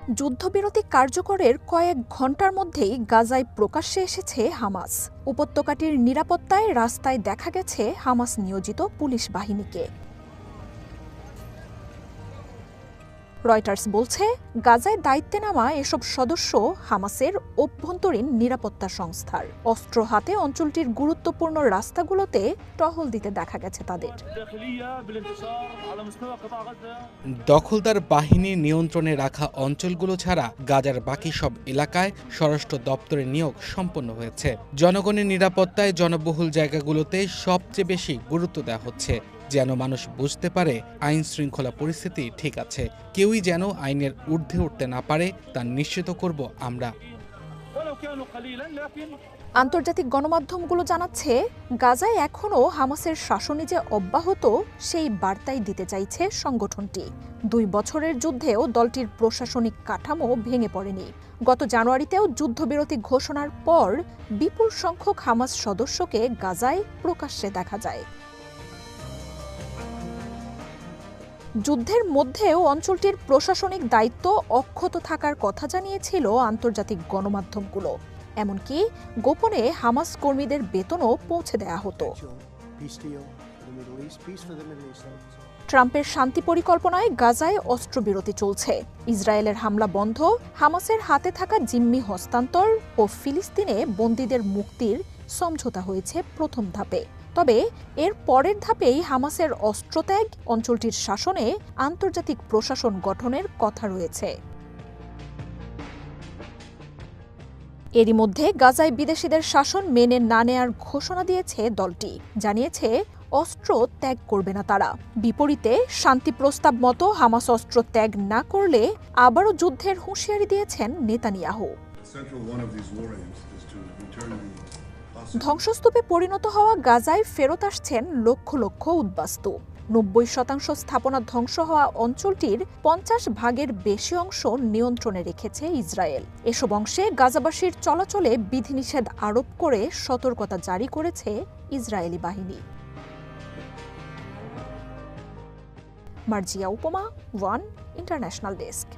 যুদ্ধবিরতি কার্যকরের কয়েক ঘণ্টার মধ্যেই গাজায় প্রকাশ্যে এসেছে হামাস। উপত্যকাটির নিরাপত্তায় রাস্তায় দেখা গেছে হামাস নিয়োজিত পুলিশ বাহিনীকে। রয়টার্স বলছে, গাজায় দায়িত্বে নামা এসব সদস্য হামাসের অভ্যন্তরীণ নিরাপত্তা সংস্থার। অস্ত্র হাতে অঞ্চলটির গুরুত্বপূর্ণ রাস্তাগুলোতে টহল দিতে দেখা গেছে তাদের। দখলদার বাহিনীর নিয়ন্ত্রণে রাখা অঞ্চলগুলো ছাড়া গাজার বাকি সব এলাকায় স্বরাষ্ট্র দপ্তরের নিয়োগ সম্পন্ন হয়েছে। জনগণের নিরাপত্তায় জনবহুল জায়গাগুলোতে সবচেয়ে বেশি গুরুত্ব দেওয়া হচ্ছে, যেন মানুষ বুঝতে পারে আইন শৃঙ্খলা পরিস্থিতি ঠিক আছে। কেউই যেন আইনের ঊর্ধ্বে উঠতে না পারে তা নিশ্চিত করব আমরা। আন্তর্জাতিক গণমাধ্যমগুলো জানাচ্ছে, গাজায় এখনও হামাসের শাসনই যে অব্যাহত সেই বার্তাই দিতে চাইছে সংগঠনটি। 2 বছরের যুদ্ধেও দলটির প্রশাসনিক কাঠামো ভেঙে পড়েনি। গত জানুয়ারিতেও যুদ্ধবিরতি ঘোষণার পর বিপুল সংখ্যক হামাস সদস্যকে গাজায় প্রকাশ্যে দেখা যায়। যুদ্ধের মধ্যেও অঞ্চলটির প্রশাসনিক দায়িত্ব অক্ষত থাকার কথা জানিয়েছিল আন্তর্জাতিক গণমাধ্যমগুলো। এমনকি গোপনে হামাস কর্মীদের বেতনও পৌঁছে দেয়া হতো। ট্রাম্পের শান্তি পরিকল্পনায় গাজায় অস্ত্রবিরতি চলছে, ইসরায়েলের হামলা বন্ধ, হামাসের হাতে থাকা জিম্মি হস্তান্তর ও ফিলিস্তিনে বন্দীদের মুক্তির সমঝোতা হয়েছে প্রথম ধাপে। তবে এর পরের ধাপেই হামাসের অস্ত্রত্যাগ, অঞ্চলটির শাসনে আন্তর্জাতিক প্রশাসন গঠনের কথা রয়েছে। এরই মধ্যে গাজায় বিদেশিদের শাসন মেনে না নেয়ার ঘোষণা দিয়েছে দলটি। জানিয়েছে অস্ত্র ত্যাগ করবে না তারা। বিপরীতে শান্তি প্রস্তাব মতো হামাস অস্ত্র ত্যাগ না করলে আবারও যুদ্ধের হুঁশিয়ারি দিয়েছেন নেতানিয়াহু। ধ্বংসস্তূপে পরিণত হওয়া গাজায় ফেরত আসছেন লক্ষ লক্ষ উদ্বাস্তু। 90% স্থাপনা ধ্বংস হওয়া অঞ্চলটির 50 ভাগের বেশি অংশ নিয়ন্ত্রণে রেখেছে ইসরায়েল। এসব অংশে গাজাবাসীর চলাচলে বিধিনিষেধ আরোপ করে সতর্কতা জারি করেছে ইসরায়েলি বাহিনী। মার্জিয়া উপমা, ওয়ান ইন্টারন্যাশনাল ডেস্ক।